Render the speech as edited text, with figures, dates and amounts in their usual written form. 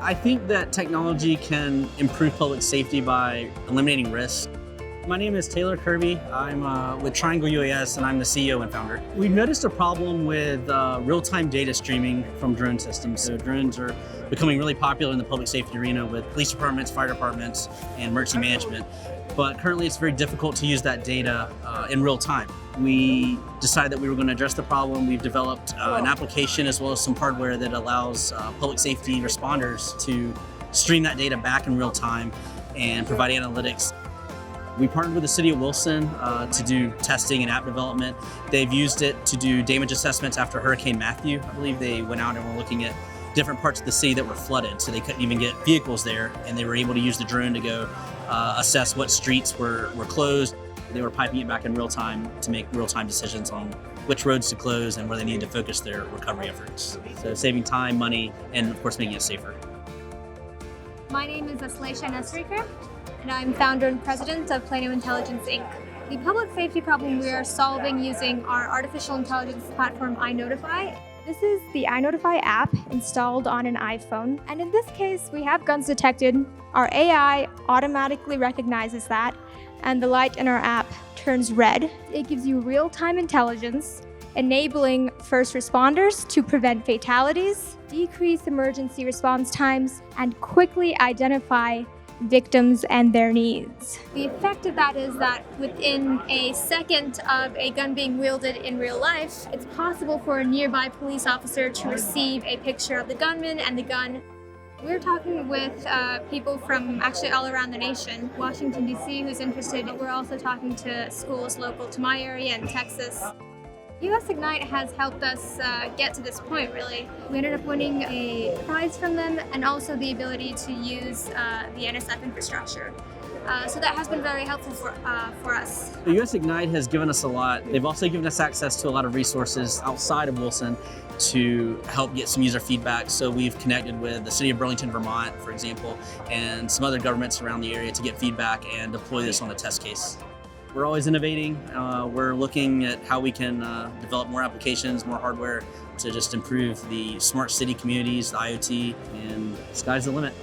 I think that technology can improve public safety by eliminating risk. My name is Taylor Kirby. I'm with Triangle UAS and I'm the CEO and founder. We've noticed a problem with real-time data streaming from drone systems. So drones are becoming really popular in the public safety arena with police departments, fire departments, and emergency management. But currently it's very difficult to use that data in real time. We decided that we were going to address the problem. We've developed an application as well as some hardware that allows public safety responders to stream that data back in real time and provide analytics. We partnered with the city of Wilson to do testing and app development. They've used it to do damage assessments after Hurricane Matthew. I believe they went out and were looking at different parts of the city that were flooded, so they couldn't even get vehicles there, and they were able to use the drone to go assess what streets were closed. They were piping it back in real time to make real-time decisions on which roads to close and where they needed to focus their recovery efforts. So saving time, money, and of course making it safer. My name is Aslesha Nasrika, and I'm founder and president of Plano Intelligence, Inc. The public safety problem we are solving using our artificial intelligence platform, iNotify. This is the iNotify app installed on an iPhone. And in this case, we have guns detected. Our AI automatically recognizes that, and the light in our app turns red. It gives you real-time intelligence, enabling first responders to prevent fatalities, decrease emergency response times, and quickly identify victims and their needs. The effect of that is that within a second of a gun being wielded in real life, it's possible for a nearby police officer to receive a picture of the gunman and the gun. We're talking with people from actually all around the nation. Washington, D.C. who's interested. We're also talking to schools local to my area in Texas. US Ignite has helped us get to this point, really. We ended up winning a prize from them and also the ability to use the NSF infrastructure. So that has been very helpful for us. The US Ignite has given us a lot. They've also given us access to a lot of resources outside of Wilson to help get some user feedback. So we've connected with the city of Burlington, Vermont, for example, and some other governments around the area to get feedback and deploy this on a test case. We're always innovating. We're looking at how we can develop more applications, more hardware to just improve the smart city communities, the IoT, and sky's the limit.